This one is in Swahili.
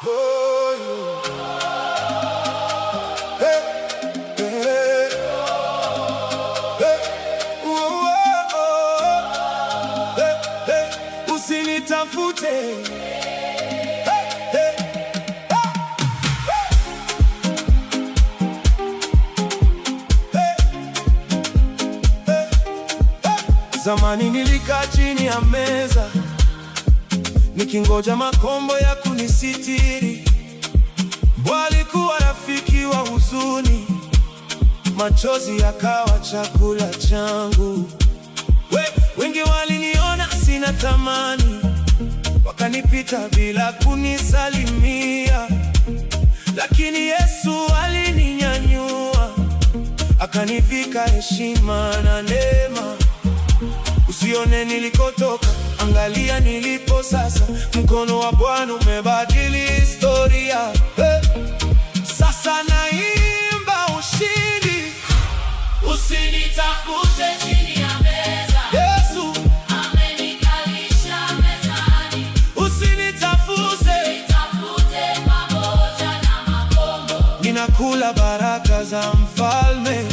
Oh, hey, hey, hey, oh, oh, hey, hey, usinitafute. Hey, hey, hey, hey, hey. Zamani nilikaa chini ya meza nikingoja makombo ya kunisitiri. Walikuwa rafiki wa huzuni, machozi yakawa chakula changu. Wengi waliniona sina thamani, wakanipita bila kunisalimia. Lakini Yesu alininyanyua, akanivika heshima na neema. Usione nilikotoka, angalia nilipo sasa. Mkono wa Bwana umebadili historia. Sasa naimba ushindi. Usinitafute chini ya meza, Yesu amenikalisha mezani. usinitafute, Nitafute pamoja na makombo. ninakula baraka za mfalme.